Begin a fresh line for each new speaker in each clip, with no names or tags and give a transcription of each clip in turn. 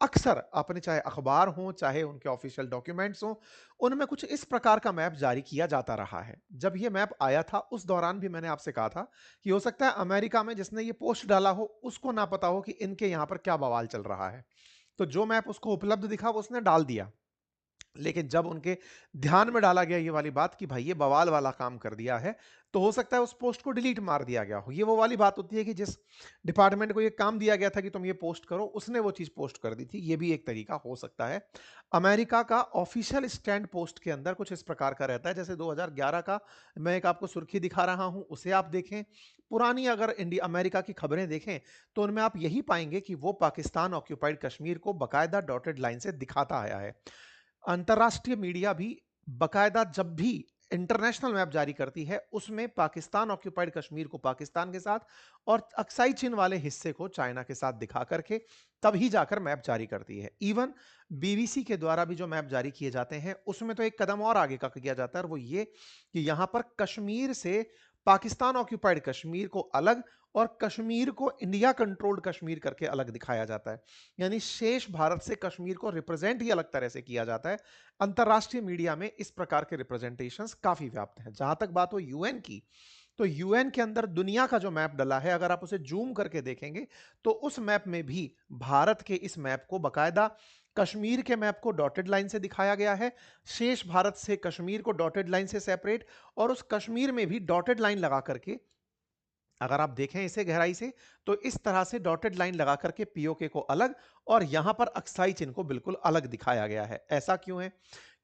अक्सर अपने चाहे अखबार हों, चाहे उनके ऑफिशियल डॉक्यूमेंट्स हों, उनमें कुछ इस प्रकार का मैप जारी किया जाता रहा है। जब ये मैप आया था, उस दौरान भी मैंने आपसे कहा था कि हो सकता है अमेरिका में जिसने ये पोस्ट डाला हो, उसको ना पता हो कि इनके यहाँ पर क्या बवाल चल रहा है। तो जो मैप उसको उपलब्ध दिखा, वो उसने डाल दिया। लेकिन जब उनके ध्यान में डाला गया ये वाली बात कि भाई ये बवाल वाला काम कर दिया है, तो हो सकता है उस पोस्ट को डिलीट मार दिया गया हो। ये वो वाली बात होती है कि जिस डिपार्टमेंट को ये काम दिया गया था कि तुम ये पोस्ट करो, उसने वो चीज़ पोस्ट कर दी थी। ये भी एक तरीका हो सकता है। अमेरिका का ऑफिशियल स्टैंड पोस्ट के अंदर कुछ इस प्रकार का रहता है, जैसे 2011 का मैं एक आपको सुर्खी दिखा रहा हूँ, उसे आप देखें। पुरानी अगर इंडिया अमेरिका की खबरें देखें, तो उनमें आप यही पाएँगे कि वो पाकिस्तान ऑक्यूपाइड कश्मीर को बाकायदा डॉटेड लाइन से दिखाता आया है। अंतर्राष्ट्रीय मीडिया भी बकायदा जब भी इंटरनेशनल मैप जारी करती है, उसमें पाकिस्तान ऑक्यूपाइड कश्मीर को पाकिस्तान के साथ और अक्साई चीन वाले हिस्से को चाइना के साथ दिखा करके तब ही जाकर मैप जारी करती है। इवन बीबीसी के द्वारा भी जो मैप जारी किए जाते हैं, उसमें तो एक कदम और आगे का किया जाता है और वो ये कि यहां पर कश्मीर से पाकिस्तान ऑक्यूपाइड कश्मीर को अलग और कश्मीर को इंडिया कंट्रोल्ड कश्मीर करके अलग दिखाया जाता है। यानी शेष भारत से कश्मीर को रिप्रेजेंट ही अलग तरह से किया जाता है। अंतरराष्ट्रीय मीडिया में इस प्रकार के रिप्रेजेंटेशंस काफी व्याप्त हैं। जहां तक बात हो यूएन की, तो यूएन के अंदर दुनिया का जो मैप डला है, अगर आप उसे जूम करके देखेंगे, तो उस मैप में भी भारत के इस मैप को बकायदा कश्मीर के मैप को डॉटेड लाइन से दिखाया गया है, शेष भारत से कश्मीर को डॉटेड लाइन से सेपरेट, और उस कश्मीर में भी डॉटेड लाइन लगा करके अगर आप देखें इसे गहराई से, तो इस तरह से डॉटेड लाइन लगा करके पीओके को अलग और यहां पर अक्साई चिन्ह को बिल्कुल अलग दिखाया गया है। ऐसा क्यों है?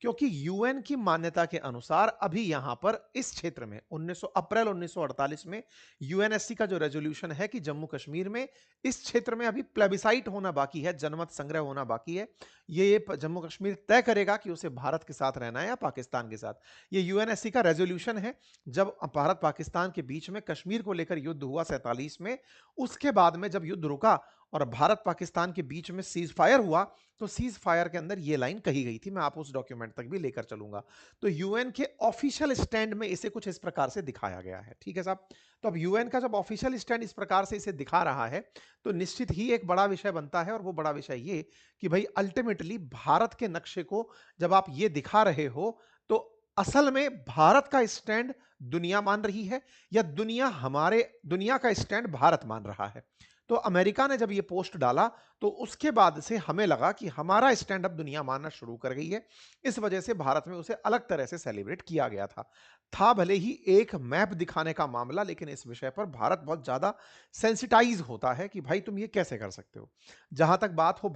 क्योंकि यूएन की मान्यता के अनुसार अभी यहां पर इस क्षेत्र में 1900 अप्रैल 1948 में यूएनएससी का जो रेजोल्यूशन है कि जम्मू कश्मीर में इस क्षेत्र में अभी प्लेबिसाइट होना बाकी है, जनमत संग्रह होना बाकी है। ये जम्मू कश्मीर तय करेगा कि उसे भारत के साथ रहना है या पाकिस्तान के साथ। ये यूएनएससी का रेजोल्यूशन है। जब भारत पाकिस्तान के बीच में कश्मीर को लेकर युद्ध हुआ 47 में, उसके बाद में जब युद्ध रुका और भारत पाकिस्तान के बीच में सीज फायर हुआ, तो सीज फायर के अंदर ये लाइन कही गई थी। मैं आप उस डॉक्यूमेंट तक भी लेकर चलूंगा। तो यूएन के ऑफिशियल स्टैंड में इसे कुछ इस प्रकार से दिखाया गया है। ठीक है साहब। तो अब यूएन का जब ऑफिशियल स्टैंड इस प्रकार से इसे दिखा रहा है, तो निश्चित ही एक बड़ा विषय बनता है, और वो बड़ा विषय ये कि भाई अल्टीमेटली भारत के नक्शे को जब आप ये दिखा रहे हो, तो असल में भारत का स्टैंड दुनिया मान रही है या दुनिया का स्टैंड भारत मान रहा है? तो अमेरिका ने जब ये पोस्ट डाला, तो उसके बाद से हमें लगा कि हमारा स्टैंड अप दुनिया मानना शुरू कर गई है। इस वजह से भारत में उसे अलग तरह से सेलिब्रेट किया गया था भले ही एक मैप दिखाने का मामला, लेकिन इस विषय पर भारत बहुत ज्यादा सेंसिटाइज होता है कि भाई तुम ये कैसे कर सकते हो। जहां तक बात हो